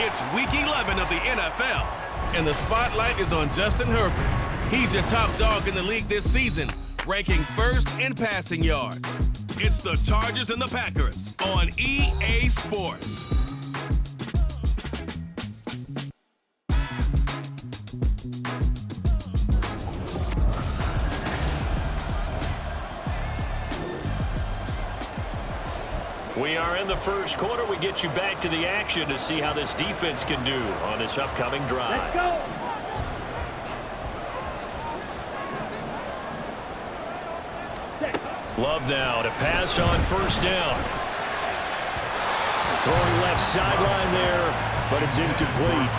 It's Week 11 of the NFL, and the spotlight is on Justin Herbert. He's your top dog in the league this season, ranking first in passing yards. It's the Chargers and the Packers on EA Sports. We are in the first quarter. We get you back to the action to see how this defense can do on this upcoming drive. Let's go. Love now to pass on first down. Throwing left sideline there, but it's incomplete.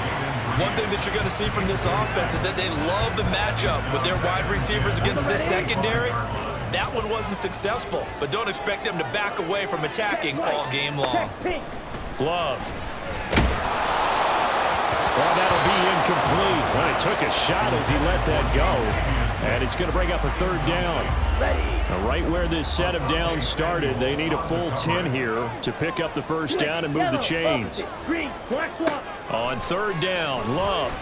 One thing that you're going to see from this offense is that they love the matchup with their wide receivers against this secondary. That one wasn't successful, but don't expect them to back away from attacking all game long. Glove. Well, that'll be incomplete. Well, he took a shot as he let that go. And it's going to bring up a third down. Now, right where this set of downs started, they need a full 10 here to pick up the first down and move the chains. On third down, Love.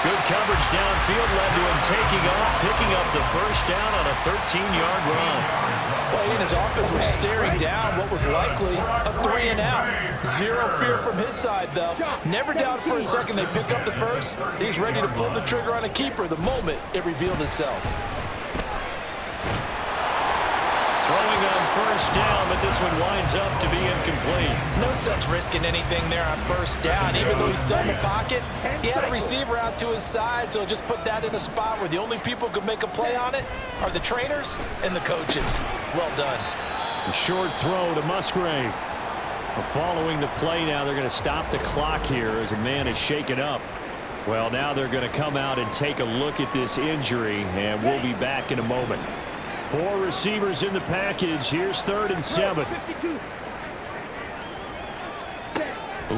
Good coverage downfield led to him taking off, picking up the first down on a 13-yard run. Well, he and his offense were staring down what was likely a 3-and-out. Zero fear from his side, though. Never doubted for a second they pick up the first. He's ready to pull the trigger on a keeper the moment it revealed itself. Throwing on first down, but this one winds up to be incomplete. No sense risking anything there on first down. Even though he's still in the pocket, he had a receiver out to his side, so just put that in a spot where the only people who can make a play on it are the trainers and the coaches. Well done. A short throw to Musgrave. Following the play now, they're going to stop the clock here as a man is shaken up. Well, now they're going to come out and take a look at this injury, and we'll be back in a moment. 4 receivers in the package. Here's 3rd and 7.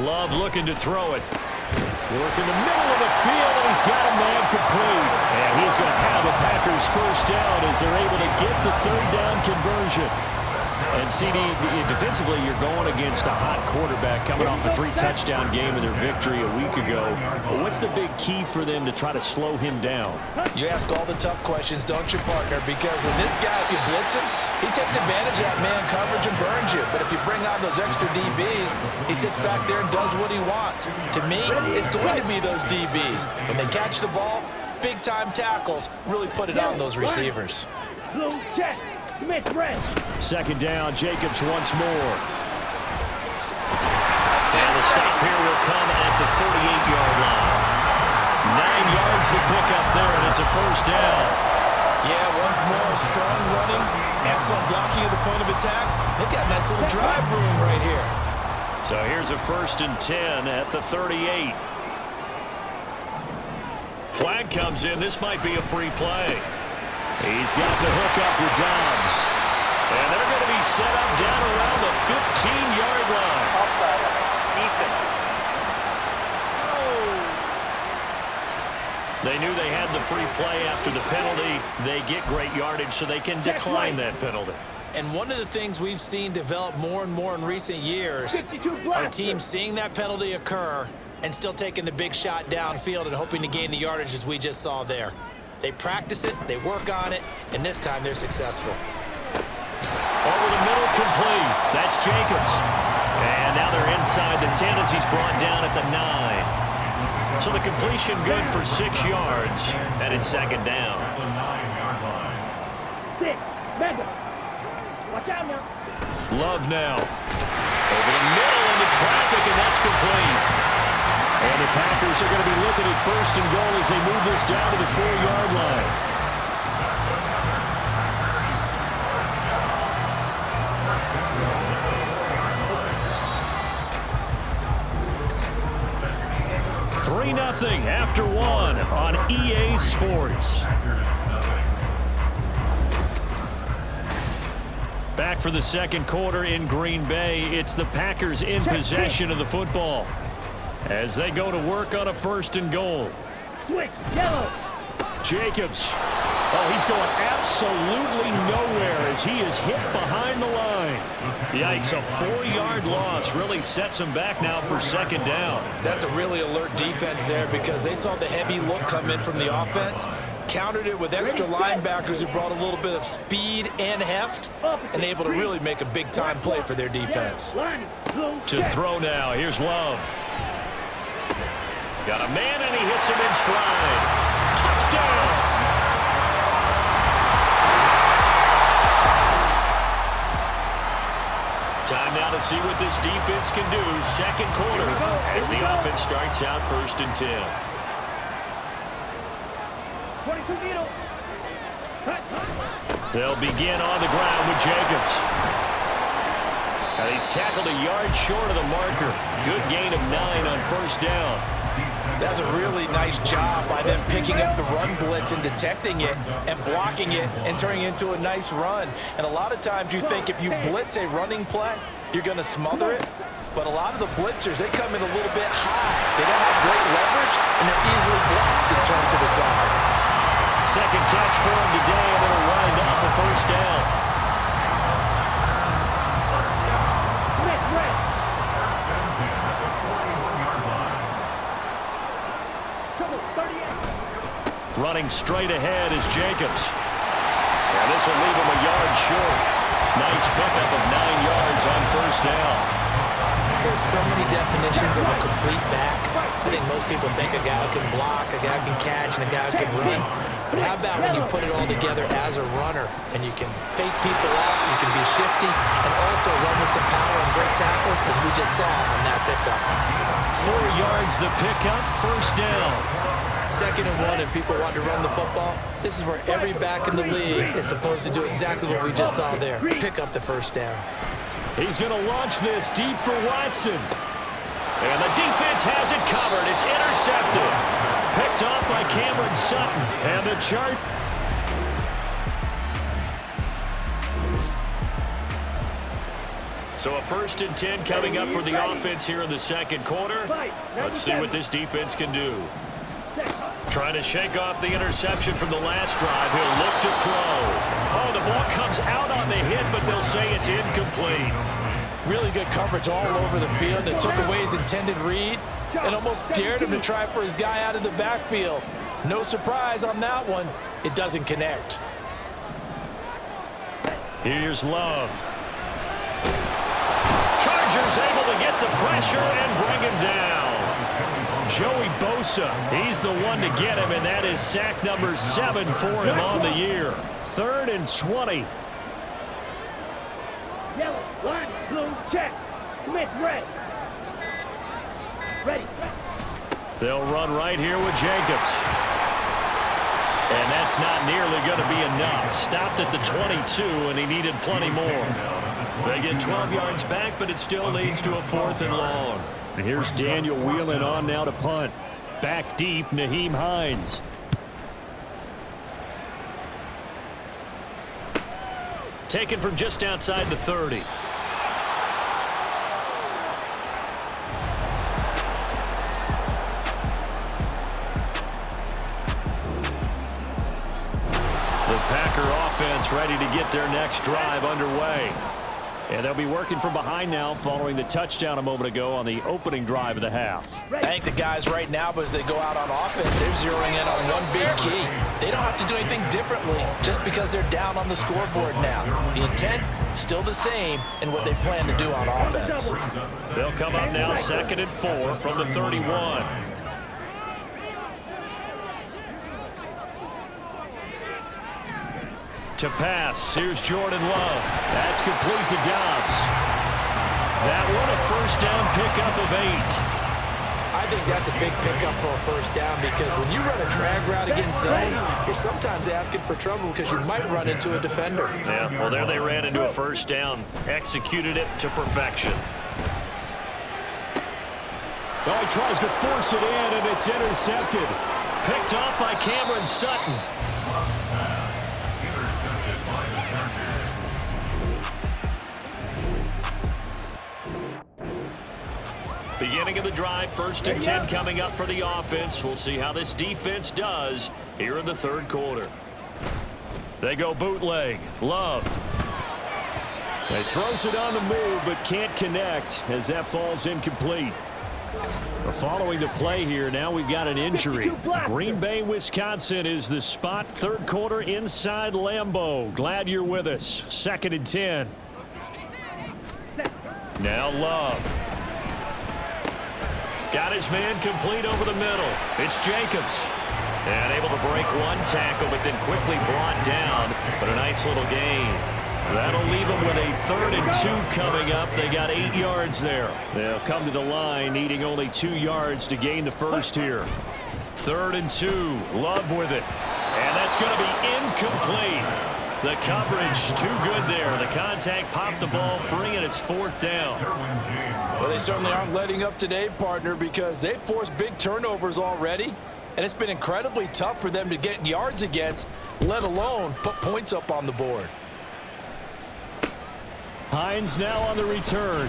Love looking to throw it. Work in the middle of the field, and he's got a man complete. And he's going to have a Packers first down as they're able to get the third down conversion. And CD, defensively, you're going against a hot quarterback coming off a 3-touchdown game in their victory a week ago. But what's the big key for them to try to slow him down? You ask all the tough questions, don't you, partner? Because with this guy, if you blitz him, he takes advantage of that man coverage and burns you. But if you bring on those extra DBs, he sits back there and does what he wants. To me, it's going to be those DBs. When they catch the ball, big-time tackles really put it on those receivers. Blue check. Second down, Jacobs once more. And the stop here will come at the 38-yard line. 9 yards to pick up there, and it's a first down. Yeah, once more, strong running, excellent blocking at the point of attack. They've got a nice little drive brewing right here. So here's a 1st and 10 at the 38. Flag comes in. This might be a free play. He's got the hook up with Dobbs. And they're going to be set up down around the 15-yard line. They knew they had the free play after the penalty. They get great yardage, so they can decline that penalty. And one of the things we've seen develop more and more in recent years are teams seeing that penalty occur and still taking the big shot downfield and hoping to gain the yardage as we just saw there. They practice it, they work on it, and this time they're successful. Over the middle, complete. That's Jacobs. And now they're inside the 10 as he's brought down at the 9. So the completion good for 6 yards, and it's second down. Watch out now. Love now. Over the middle into traffic, and that's complete. And the Packers are going to be looking at 1st and goal as they move this down to the 4-yard line. After 1 on EA Sports. Back for the second quarter in Green Bay. It's the Packers in possession of the football as they go to work on a 1st and goal. Switch, yellow. Jacobs Oh, he's going absolutely nowhere as he is hit behind the line. Yikes, a 4-yard loss really sets him back now for second down. That's a really alert defense there because they saw the heavy look come in from the offense, countered it with extra linebackers who brought a little bit of speed and heft, and able to really make a big-time play for their defense. To throw now, here's Love. Got a man, and he hits him in stride. Touchdown! Time now to see what this defense can do. Second quarter as the offense starts out 1st and 10. They'll begin on the ground with Jacobs. And he's tackled a yard short of the marker. Good gain of 9 on 1st down. That's a really nice job by them picking up the run blitz and detecting it and blocking it and turning it into a nice run. And a lot of times you think if you blitz a running play, you're going to smother it. But a lot of the blitzers, they come in a little bit high. They don't have great leverage, and they're easily blocked and turned to the side. Second catch for him today, and it'll wind up a 1st down. Running straight ahead is Jacobs. And this will leave him a yard short. Nice pickup of 9 yards on 1st down. There's so many definitions of a complete back. I think most people think a guy who can block, a guy who can catch, and a guy who can run. But how about when you put it all together as a runner and you can fake people out, you can be shifty, and also run with some power and break tackles, as we just saw on that pickup. 4 yards the pickup, 1st down. 2nd and 1, if people want to run the football, this is where every back in the league is supposed to do exactly what we just saw there. Pick up the 1st down. He's going to launch this deep for Watson. And the defense has it covered. It's intercepted. Picked off by Cameron Sutton. And the chart. So a 1st and 10 coming up for the offense here in the 2nd quarter. Let's see what this defense can do. Trying to shake off the interception from the last drive. He'll look to throw. Oh, the ball comes out on the hit, but they'll say it's incomplete. Really good coverage all over the field. It took away his intended read and almost dared him to try for his guy out of the backfield. No surprise on that one. It doesn't connect. Here's Love. Chargers able to get the pressure and bring him down. Joey Bosa, he's the one to get him, and that is sack number 7 for him on the year. 3rd and 20. Yellow, line, blue, check. Smith, red. Ready. They'll run right here with Jacobs. And that's not nearly going to be enough. Stopped at the 22, and he needed plenty more. They get 12 yards back, but it still leads to a 4th and long. And here's Daniel Whelan on now to punt. Back deep, Nyheim Hines. Taken from just outside the 30. The Packer offense ready to get their next drive underway. And they'll be working from behind now following the touchdown a moment ago on the opening drive of the half. I think the guys right now, but as they go out on offense, they're zeroing in on one big key. They don't have to do anything differently just because they're down on the scoreboard now. The intent, still the same in what they plan to do on offense. They'll come up now 2nd and 4 from the 31. To pass, here's Jordan Love. That's complete to Dobbs. That one a 1st down pickup of 8. I think that's a big pickup for a 1st down because when you run a drag route against zone, you're sometimes asking for trouble because you might run into a defender. Yeah, well, there they ran into a 1st down. Executed it to perfection. Well, he tries to force it in, and it's intercepted. Picked off by Cameron Sutton. Beginning of the drive, 1st and 10 coming up for the offense. We'll see how this defense does here in the 3rd quarter. They go bootleg. Love. He throws it on the move, but can't connect as that falls incomplete. Following the play here, now we've got an injury. Green Bay, Wisconsin is the spot. Third quarter inside Lambeau. Glad you're with us. 2nd and 10. Now Love. Got his man complete over the middle. It's Jacobs. And able to break one tackle, but then quickly brought down. But a nice little gain. That'll leave them with a 3rd and 2 coming up. They got 8 yards there. They'll come to the line, needing only 2 yards to gain the first here. 3rd and 2. Love with it. And that's going to be incomplete. The coverage too good there. The contact popped the ball free, and it's 4th down. Well, they certainly aren't letting up today, partner, because they've forced big turnovers already. And it's been incredibly tough for them to get yards against, let alone put points up on the board. Hines now on the return.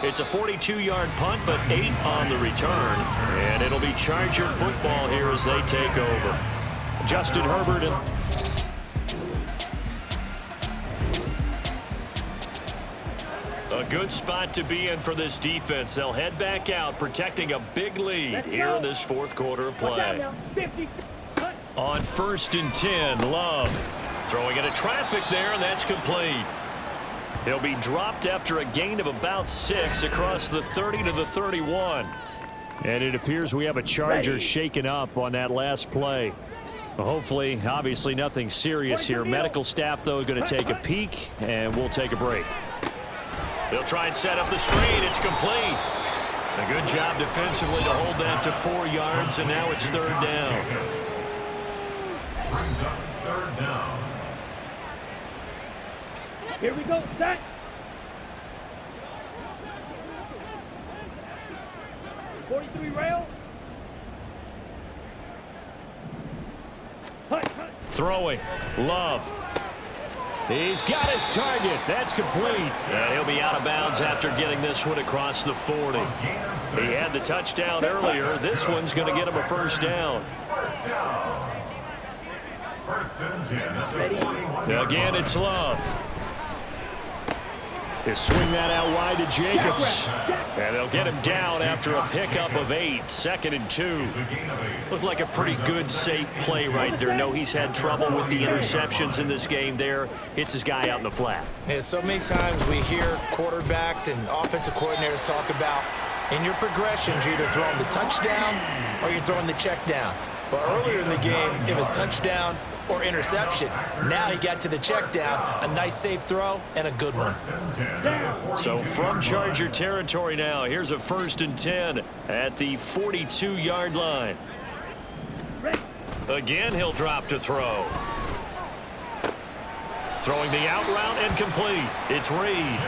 It's a 42-yard punt, but 8 on the return. And it'll be Charger football here as they take over. Justin Herbert. A good spot to be in for this defense. They'll head back out, protecting a big lead here in this 4th quarter of play. On 1st and 10, Love. Throwing into traffic there, and that's complete. He'll be dropped after a gain of about 6 across the 30 to the 31. And it appears we have a Charger shaken up on that last play. Well, hopefully, obviously nothing serious here. Medical staff, though, going to take a peek, and we'll take a break. They'll try and set up the screen. It's complete. A good job defensively to hold that to 4 yards, and now it's 3rd down. Brings up 3rd down. Here we go, set. .43 rail. Hut. Throwing. Love. He's got his target. That's complete. And he'll be out of bounds after getting this one across the 40. He had the touchdown earlier. This one's going to get him a 1st down. 1st and 10 at the 41. Again, it's Love. They swing that out wide to Jacobs. And they'll get him down after a pickup of 8. 2nd and 2. Looked like a pretty good, safe play right there. No, he's had trouble with the interceptions in this game there. Hits his guy out in the flat. Yeah, so many times we hear quarterbacks and offensive coordinators talk about in your progressions, you're either throwing the touchdown or you're throwing the check down. But earlier in the game, it was touchdown or interception. Now he got to the check down, a nice safe throw, and a good one. So from Charger territory now, here's a 1st and 10 at the 42-yard line. Again, he'll drop to throw. Throwing the out route and complete. It's Reed.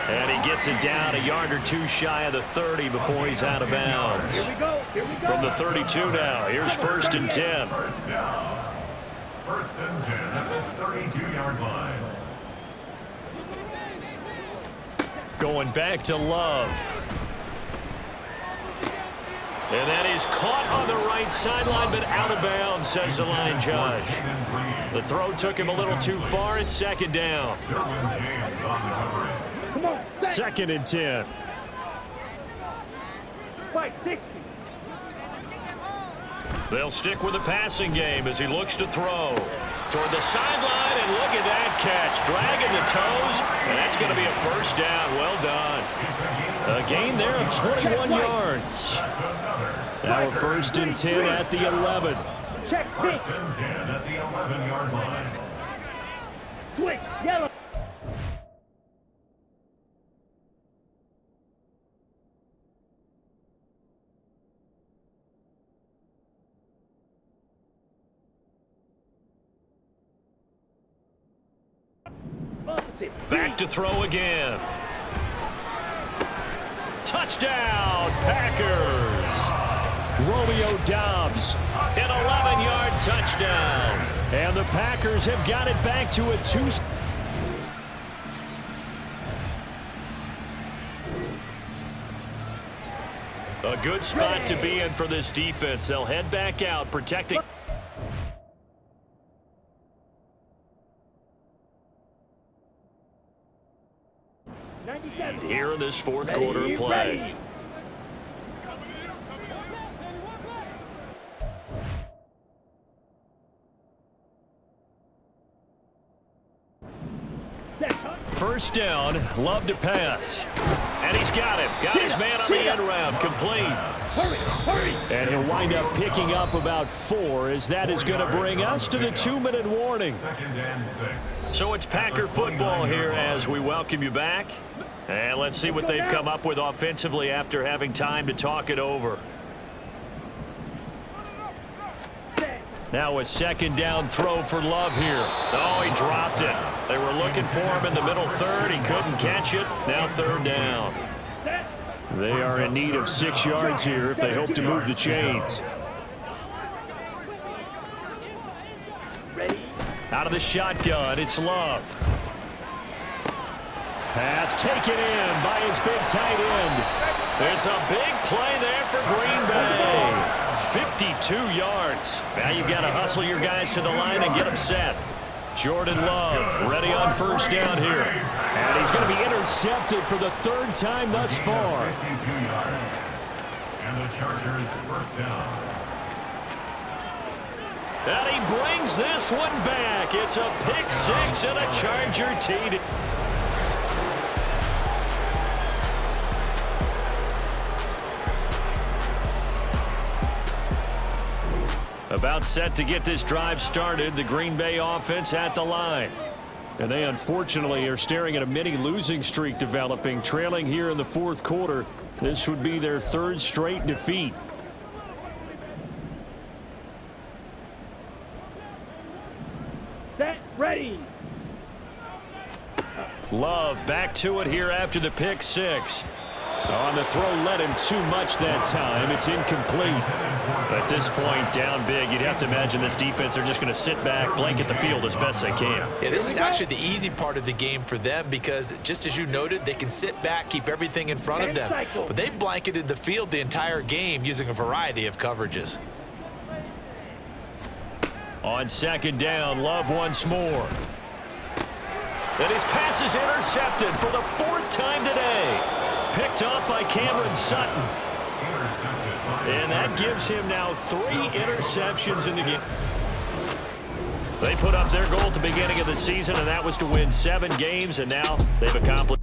And he gets it down a yard or 2 shy of the 30 before he's out of bounds. Here we go. From the 32 now, here's 1st and 10. 1st and 10 at the 32-yard line. Going back to Love. And that is caught on the right sideline, but out of bounds, says the line judge. The throw took him a little too far. It's 2nd down. 2nd and 10. 560. They'll stick with the passing game as he looks to throw. Toward the sideline, and look at that catch. Dragging the toes, and that's going to be a 1st down. Well done. A gain there of 21 yards. Now a 1st and 10 at the 11. Check. 1st and 10 at the 11-yard line. Switch. Yellow. Back to throw again. Touchdown, Packers. Romeo Doubs, an 11-yard touchdown. And the Packers have got it back to a 2. A good spot to be in for this defense. They'll head back out, protecting. here in this fourth quarter of play. Ready. First down, Love to pass. And he's got him. Got his man on the end round. Complete. Hurry, hurry. And he'll wind up picking up about 4, as that is going to bring us to the 2-minute warning. Second and 6. So it's Packer football here as we welcome you back. And let's see what they've come up with offensively after having time to talk it over. Now a second down throw for Love here. Oh, he dropped it. They were looking for him in the middle third. He couldn't catch it. Now third down. They are in need of 6 yards here if they hope to move the chains. Ready. Out of the shotgun, it's Love. Pass taken in by his big tight end. It's a big play there for Green Bay. 52 yards. Now you've got to hustle your guys to the line and get them set. Jordan Love ready on first down here. And he's going to be intercepted for the 3rd time thus far. 52 yards. And the Chargers first down. And he brings this one back. It's a pick 6 and a Charger TD. About set to get this drive started. The Green Bay offense at the line. And they unfortunately are staring at a mini losing streak developing, trailing here in the 4th quarter. This would be their 3rd straight defeat. Set. Ready. Love back to it here after the pick 6. On the throw, led him too much that time. It's incomplete. At this point, down big, you'd have to imagine this defense are just going to sit back, blanket the field as best they can. Yeah, this is actually the easy part of the game for them because, just as you noted, they can sit back, keep everything in front of them. But they've blanketed the field the entire game using a variety of coverages. On second down, Love once more. And his pass is intercepted for the 4th time today. Picked up by Cameron Sutton. And that gives him now 3 interceptions in the game. They put up their goal at the beginning of the season, and that was to win 7 games, and now they've accomplished.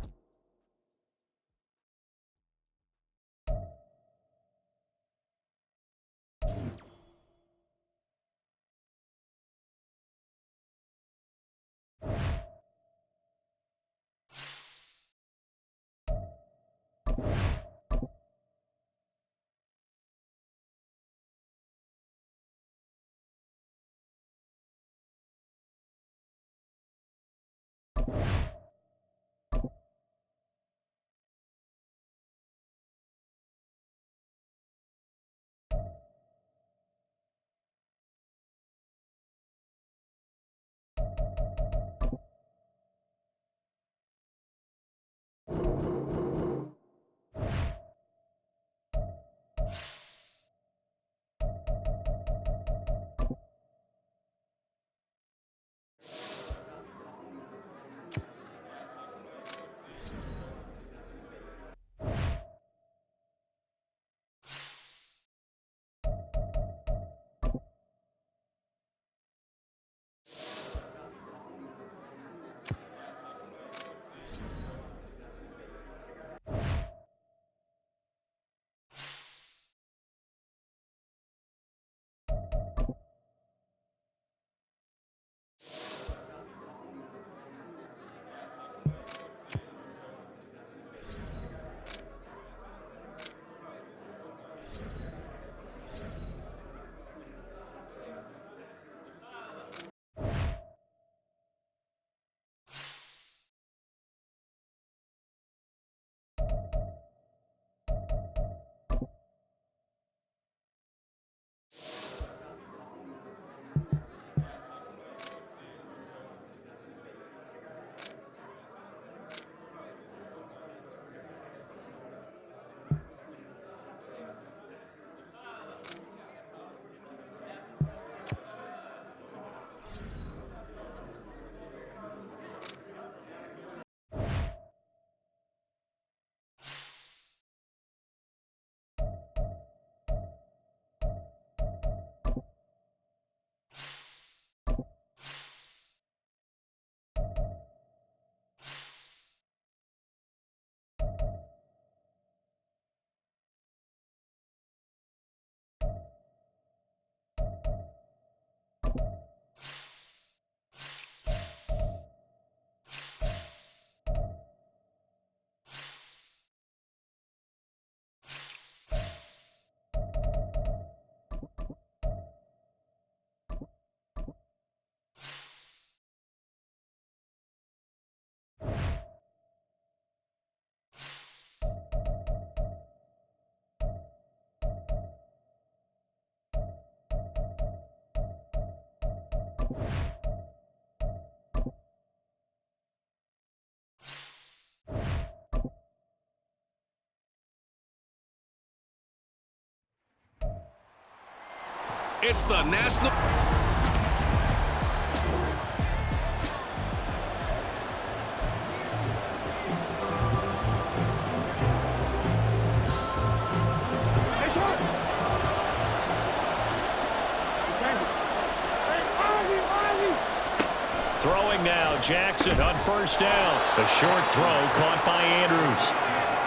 It's the national... Throwing now, Jackson on first down. A short throw caught by Andrews.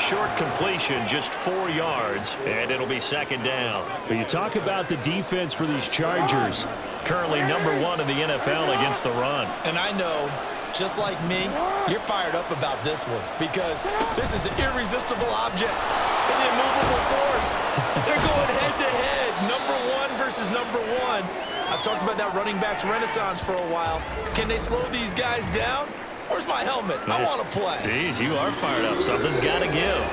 Short completion, just 4 yards, and it'll be second down. But you talk about the defense for these Chargers. Currently #1 in the NFL against the run. And I know, just like me, you're fired up about this one because this is the irresistible object and the immovable force. They're going head-to-head, #1 versus #1. I've talked about that running backs renaissance for a while. Can they slow these guys down? Where's my helmet? I want to play. Jeez, you are fired up. Something's got to give.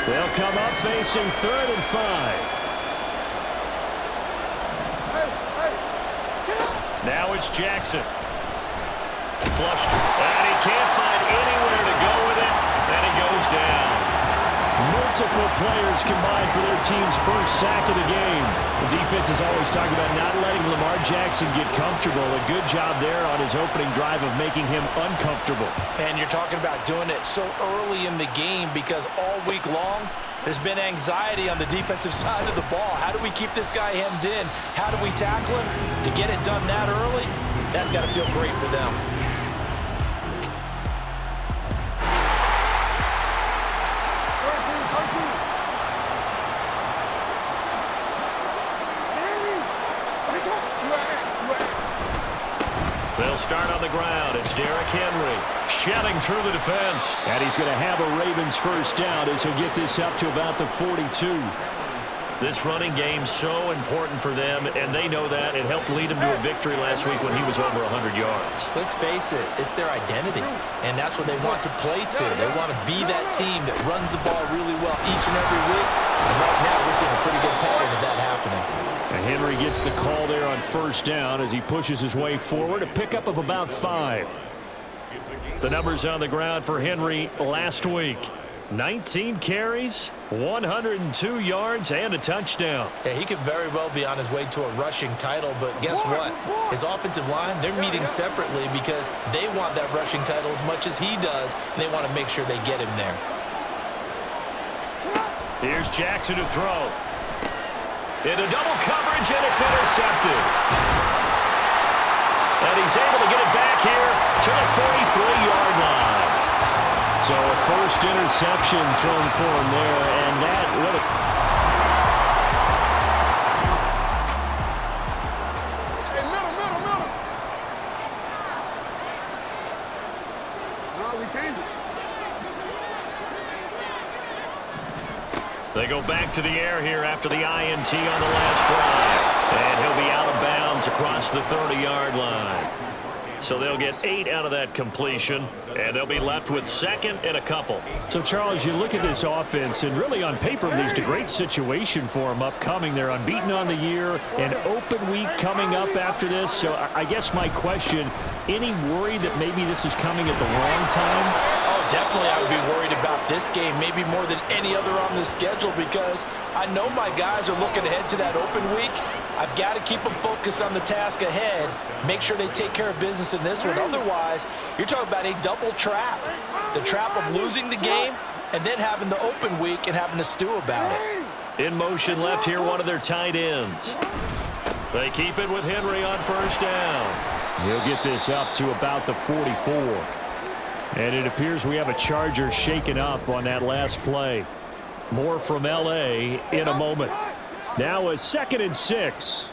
They'll come up facing 3rd and 5. Now it's Jackson. Flushed. And he can't find anywhere to go with it. And he goes down. Multiple players combined for their team's first sack of the game. The defense is always talking about not letting Lamar Jackson get comfortable. A good job there on his opening drive of making him uncomfortable. And you're talking about doing it so early in the game because all week long, there's been anxiety on the defensive side of the ball. How do we keep this guy hemmed in? How do we tackle him? To get it done that early, that's got to feel great for them. They'll start on the ground. It's Derrick Henry shelling through the defense. And he's going to have a Ravens first down as he'll get this up to about the 42. This running game's so important for them, and they know that. It helped lead him to a victory last week when he was over 100 yards. Let's face it, it's their identity, and that's what they want to play to. They want to be that team that runs the ball really well each and every week, and right now we're seeing a pretty good pattern of that happening. And Henry gets the call there on first down as he pushes his way forward, a pickup of about 5. The numbers on the ground for Henry last week. 19 carries, 102 yards, and a touchdown. Yeah, he could very well be on his way to a rushing title, but guess what? His offensive line, they're meeting separately because they want that rushing title as much as he does, and they want to make sure they get him there. Here's Jackson to throw. Into double coverage, and it's intercepted. And he's able to get it back here to the 43-yard line. So a first interception thrown for him there, and that really... Hey, middle. No, we changed it. They go back to the air here after the INT on the last drive. And he'll be out of bounds across the 30-yard line. So they'll get 8 out of that completion, and they'll be left with 2nd and a couple. So, Charles, you look at this offense, and really on paper, there's a great situation for them upcoming. They're unbeaten on the year, an open week coming up after this. So I guess my question, any worry that maybe this is coming at the wrong time? Oh, definitely I would be worried about this game, maybe more than any other on the schedule, because I know my guys are looking ahead to that open week. I've got to keep them focused on the task ahead, make sure they take care of business in this one. Otherwise, you're talking about a double trap. The trap of losing the game and then having the open week and having to stew about it. In motion left here, one of their tight ends. They keep it with Henry on first down. He'll get this up to about the 44. And it appears we have a Charger shaken up on that last play. More from L.A. in a moment. Now a 2nd and 6.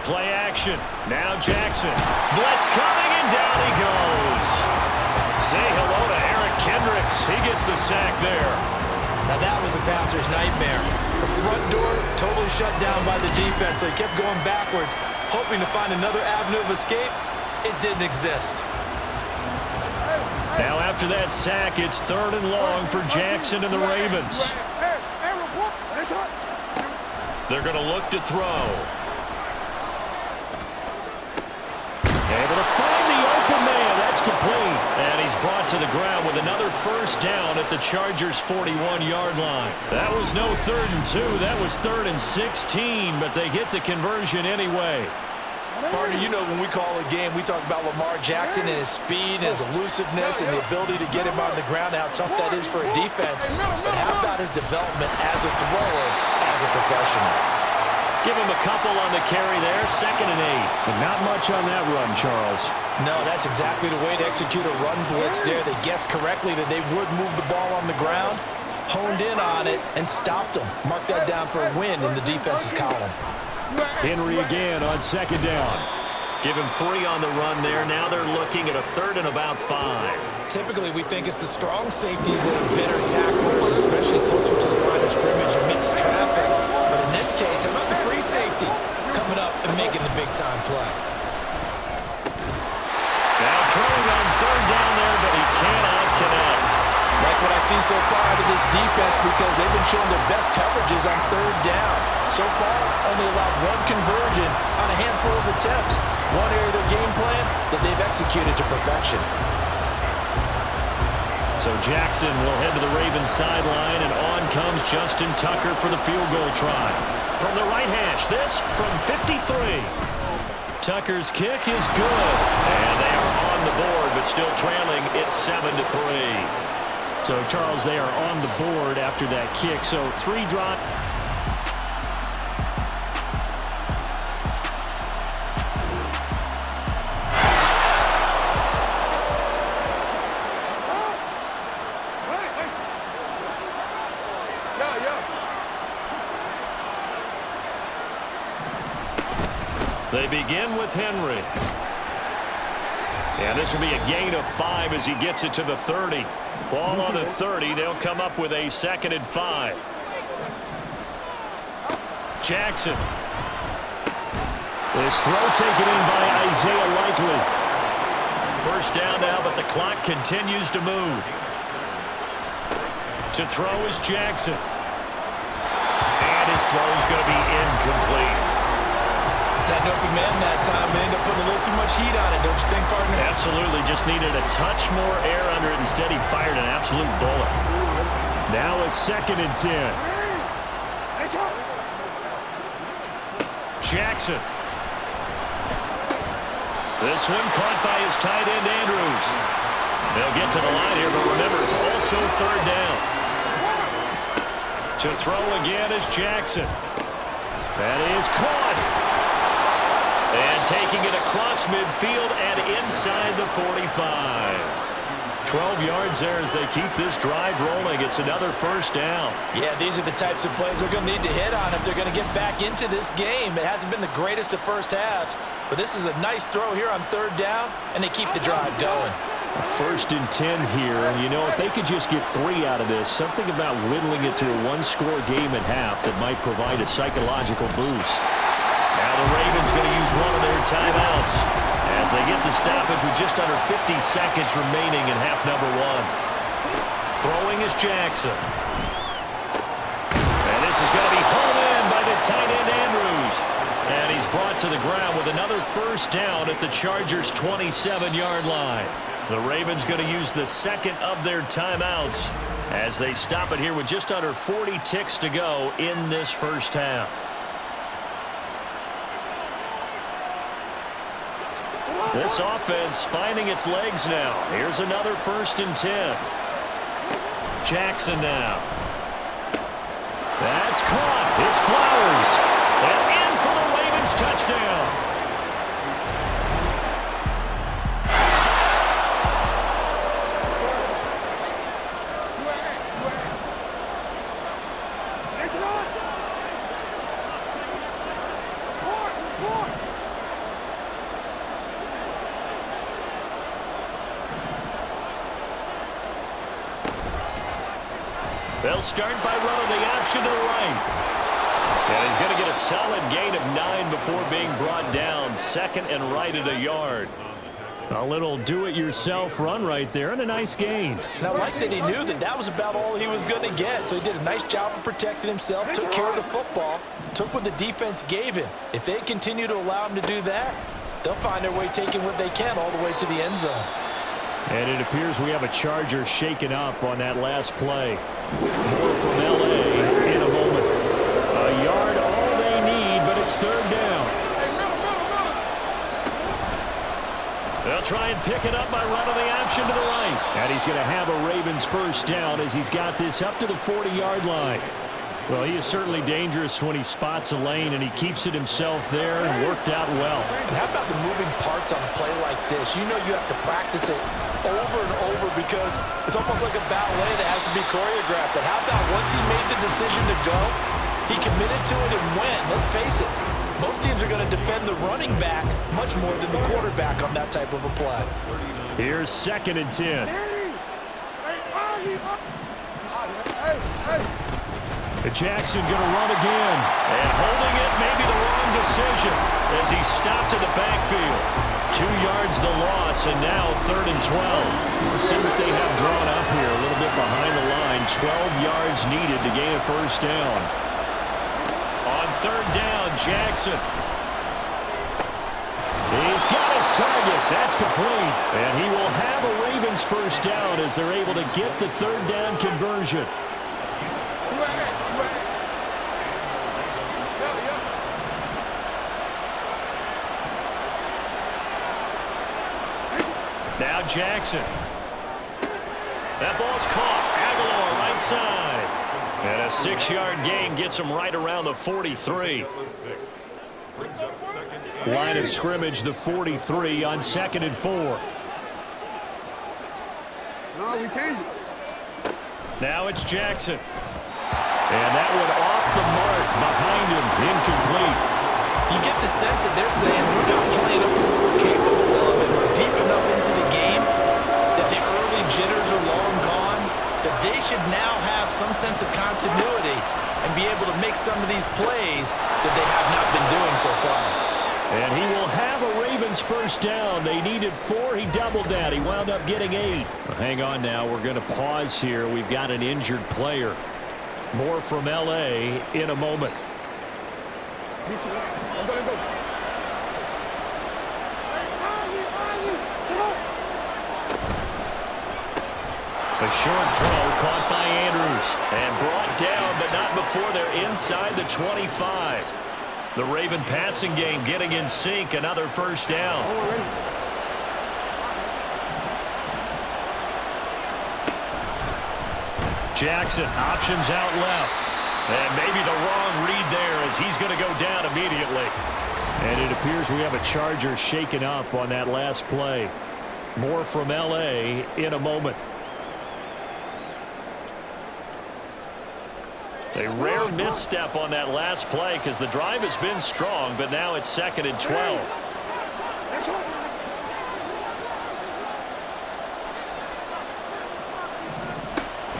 Play action. Now Jackson. Blitz coming, and down he goes. Say hello to Eric Kendricks. He gets the sack there. Now that was a passer's nightmare. The front door totally shut down by the defense. So he kept going backwards, hoping to find another avenue of escape. It didn't exist. Now after that sack, it's 3rd and long for Jackson and the Ravens. They're going to look to throw. Able to find the open man. That's complete. And he's brought to the ground with another first down at the Chargers' 41-yard line. That was no 3rd and 2. That was 3rd and 16, but they get the conversion anyway. Partner, you know when we call a game, we talk about Lamar Jackson and his speed and his elusiveness and the ability to get him on the ground, how tough that is for a defense. But how about his development as a thrower, as a professional? Give him a couple on the carry there, 2nd and 8. But not much on that run, Charles. No, that's exactly the way to execute a run blitz there. They guessed correctly that they would move the ball on the ground, honed in on it, and stopped them. Mark that down for a win in the defense's column. Henry again on 2nd down. Give him 3 on the run there. Now they're looking at a 3rd and about 5. Typically, we think it's the strong safeties that are better tacklers, especially closer to the line of scrimmage amidst traffic. But in this case, how about the free safety coming up and making the big-time play? Now throwing on 3rd down there, but he cannot connect. Like what I've seen so far out of this defense, because they've been showing their best coverages on 3rd down. So far, only allowed 1 conversion on a handful of attempts. One area of their game plan that they've executed to perfection. So Jackson will head to the Ravens sideline, and on comes Justin Tucker for the field goal try. From the right hash, this from 53. Tucker's kick is good, and they are on the board, but still trailing. It's 7-3. So, Charles, they are on the board after that kick. So, 3 drop. They begin with Henry. And this will be a gain of 5 as he gets it to the 30. Ball on the 30. They'll come up with a 2nd and 5. Jackson. This throw taken in by Isaiah Likely. First down now, but the clock continues to move. To throw is Jackson. And his throw is going to be incomplete. That open man that time and ended up putting a little too much heat on it, don't you think, partner? Absolutely. Just needed a touch more air under it. Instead, he fired an absolute bullet. Now a 2nd and 10. Jackson. This one caught by his tight end, Andrews. They'll get to the line here, but remember, it's also 3rd down. To throw again is Jackson. That is caught. And taking it across midfield and inside the 45. 12 yards there as they keep this drive rolling. It's another first down. Yeah, these are the types of plays they're going to need to hit on if they're going to get back into this game. It hasn't been the greatest of first halves, but this is a nice throw here on 3rd down, and they keep the drive going. 1st and 10 here, and you know, if they could just get 3 out of this, something about whittling it to a 1-score game at half that might provide a psychological boost. Now the Ravens going to use one of their timeouts as they get the stoppage with just under 50 seconds remaining in half number 1. Throwing is Jackson. And this is going to be hauled in by the tight end Andrews. And he's brought to the ground with another first down at the Chargers' 27-yard line. The Ravens going to use the 2nd of their timeouts as they stop it here with just under 40 ticks to go in this first half. This offense finding its legs now. Here's another 1st and 10. Jackson now. That's caught. It's Flowers. And in for the Ravens touchdown. They'll start by running the option to the right. And he's going to get a solid gain of 9 before being brought down. 2nd and right at a yard. A little do-it-yourself run right there and a nice gain. Now, like that he knew that that was about all he was going to get. So he did a nice job of protecting himself, took care of the football, took what the defense gave him. If they continue to allow him to do that, They'll find their way taking what they can all the way to the end zone. And it appears we have a Charger shaken up on that last play. More from L.A. in a moment. A yard all they need, but it's third down. They'll try and pick it up by running the option to the right. And he's going to have a Ravens first down as he's got this up to the 40-yard line. Well, he is certainly dangerous when he spots a lane, and he keeps it himself there and worked out well. And how about the moving parts on a play like this? You know you have to practice it over and over because it's almost like a ballet that has to be choreographed. But how about once he made the decision to go, he committed to it and went. Let's face it, most teams are going to defend the running back much more than the quarterback on that type of a play. Here's 2nd and 10. Jackson going to run again. And holding it may be the wrong decision as he stopped in the backfield. 2 yards the loss, and now 3rd and 12. Let's see what they have drawn up here. A little bit behind the line. 12 yards needed to gain a first down. On 3rd down, Jackson. He's got his target. That's complete. And he will have a Ravens first down as they're able to get the 3rd down conversion. Now Jackson. That ball's caught. Aguilar right side. And a 6-yard gain gets him right around the 43. Line of scrimmage, the 43 on 2nd and 4. No, we changed it. Now it's Jackson. And that one off the mark behind him. Incomplete. You get the sense that they're saying we're not playing up to what we're capable of, and we're deep enough into the game that the early jitters are long gone, that they should now have some sense of continuity and be able to make some of these plays that they have not been doing so far. And he will have a Ravens first down. They needed 4. He doubled that. He wound up getting 8. Well, hang on now. We're going to pause here. We've got an injured player. More from L.A. in a moment. A short throw caught by Andrews and brought down, but not before they're inside the 25. The Raven passing game getting in sync. Another first down. Jackson options out left. And maybe the wrong read there as he's going to go down immediately. And it appears we have a Charger shaken up on that last play. More from L.A. in a moment. A rare misstep on that last play because the drive has been strong, but now it's 2nd and 12.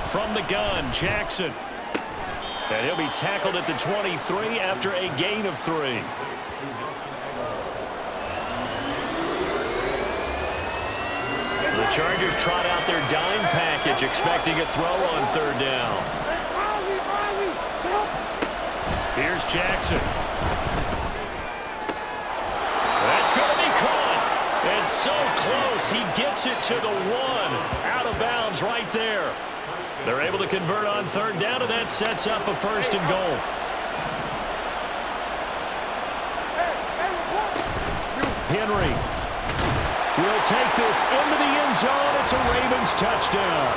From the gun, Jackson. And he'll be tackled at the 23 after a gain of 3. The Chargers trot out their dime package, expecting a throw on 3rd down. Here's Jackson. That's going to be caught. And so close, he gets it to the 1. Out of bounds right there. They're able to convert on 3rd down, and that sets up a 1st and goal. Henry will take this into the end zone. It's a Ravens touchdown.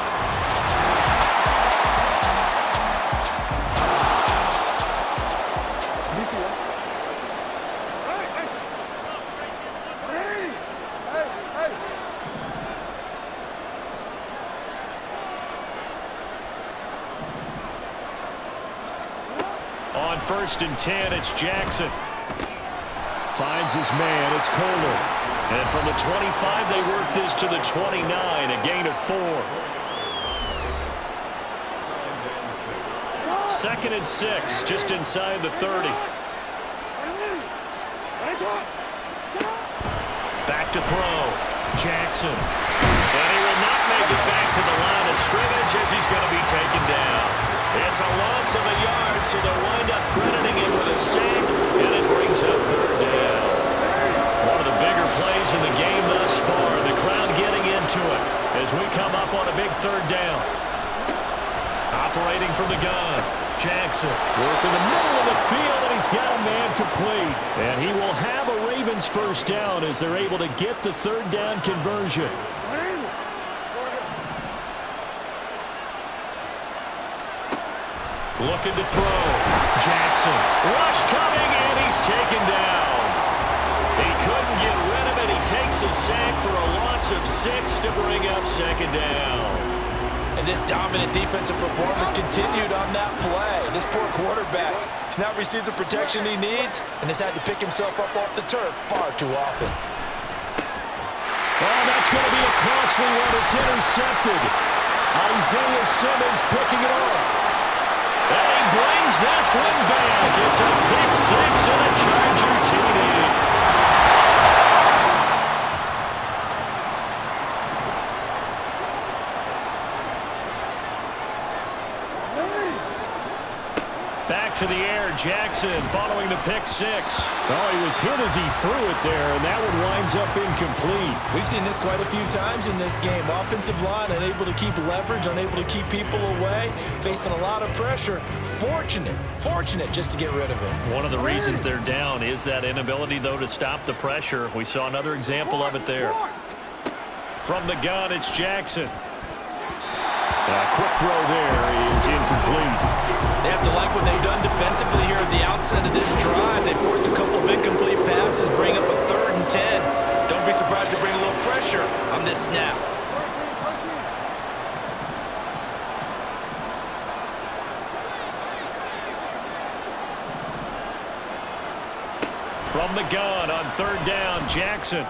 On 1st and 10, it's Jackson. Finds his man. It's Kohler. And from the 25, they work this to the 29, a gain of 4. 2nd and 6, just inside the 30. Back to throw. Jackson. And he will not make it back to the line of scrimmage as he's going to be taken down. It's a loss of a yard, so they'll wind up crediting him with a sack, and it brings up 3rd down. One of the bigger from the gun. Jackson working the middle of the field, and he's got a man complete. And he will have a Ravens first down as they're able to get the third down conversion. Looking to throw. Jackson. Rush coming, and he's taken down. He couldn't get rid of it. He takes a sack for a loss of 6 to bring up second down. And this dominant defensive performance continued on that play. This poor quarterback has not received the protection he needs and has had to pick himself up off the turf far too often. Oh, that's going to be a costly one. It's intercepted. Isaiah Simmons picking it off. And he brings this one back. It's a pick six and a Charger TD. Back to the air, Jackson following the pick six. Oh, he was hit as he threw it there, and that one winds up incomplete. We've seen this quite a few times in this game. Offensive line unable to keep leverage, unable to keep people away, facing a lot of pressure. Fortunate just to get rid of it. One of the reasons they're down is that inability, though, to stop the pressure. We saw another example of it there. From the gun, it's Jackson. A quick throw there is incomplete. They have to like what they've done defensively here at the outset of this drive. They forced a couple of incomplete passes, bring up a 3rd and 10. Don't be surprised to bring a little pressure on this snap. From the gun on 3rd down, Jackson.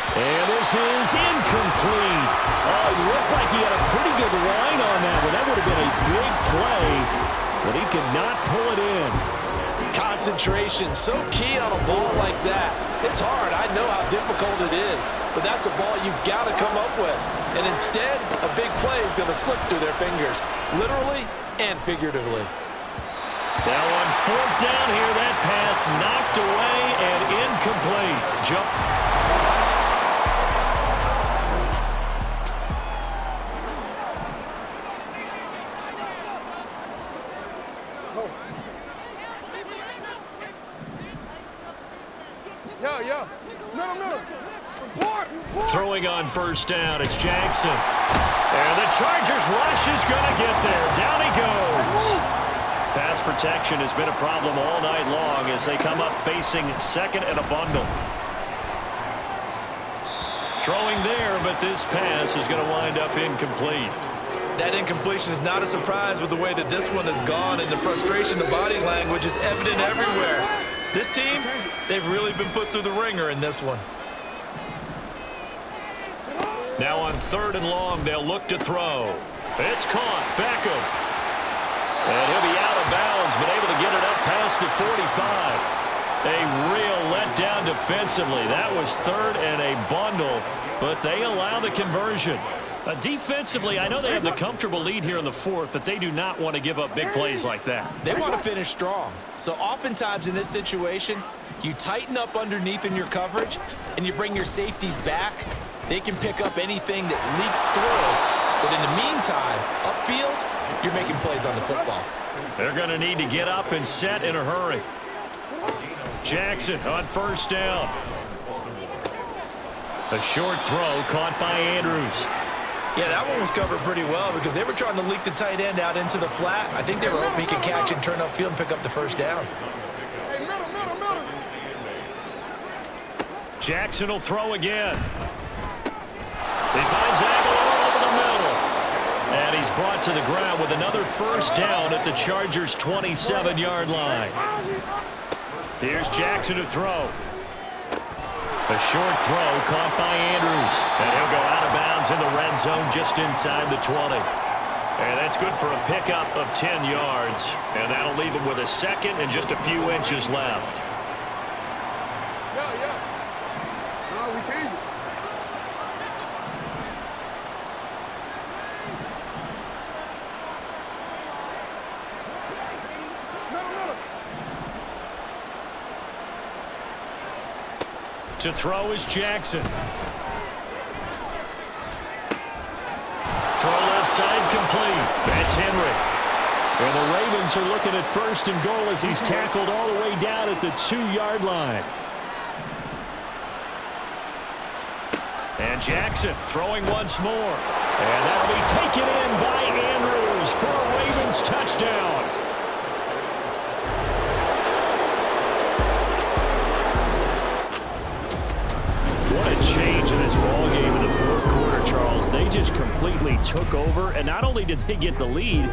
And this is incomplete. Oh, it looked like he had a pretty good line on that one. That would have been a big play, but he could not pull it in. Concentration, so key on a ball like that. It's hard. I know how difficult it is, but that's a ball you've got to come up with. And instead, a big play is going to slip through their fingers, literally and figuratively. Now on 4th down here, that pass knocked away and incomplete. Jump. Throwing on 1st down, it's Jackson. And the Chargers rush is going to get there. Down he goes. Pass protection has been a problem all night long as they come up facing 2nd and a bundle. Throwing there, but this pass is going to wind up incomplete. That incompletion is not a surprise with the way that this one has gone, and the frustration, the body language is evident everywhere. This team, they've really been put through the ringer in this one. Now on 3rd and long, they'll look to throw. It's caught. Beckham. And he'll be out of bounds, but able to get it up past the 45. A real letdown defensively. That was 3rd and a bundle, but they allow the conversion. Defensively, I know they have the comfortable lead here in the 4th, but they do not want to give up big plays like that. They want to finish strong. So oftentimes in this situation, you tighten up underneath in your coverage, and you bring your safeties back. They can pick up anything that leaks through. But in the meantime, upfield, you're making plays on the football. They're going to need to get up and set in a hurry. Jackson on 1st down. A short throw caught by Andrews. Yeah, that one was covered pretty well because they were trying to leak the tight end out into the flat. I think they were hoping he could catch and turn upfield and pick up the 1st down. Jackson will throw again. He finds Aguilar over the middle. And he's brought to the ground with another 1st down at the Chargers' 27-yard line. Here's Jackson to throw. A short throw caught by Andrews. And he'll go out of bounds in the red zone just inside the 20. And that's good for a pickup of 10 yards. And that'll leave him with a 2nd and just a few inches left. No, we changed it. To throw is Jackson. Throw left side complete. It's Henry. And the Ravens are looking at 1st and goal as he's tackled all the way down at the 2-yard line. And Jackson throwing once more. And that'll be taken in by Andrews for a Ravens touchdown. What a change in this ball game in the 4th quarter, Charles. They just completely took over, and not only did they get the lead,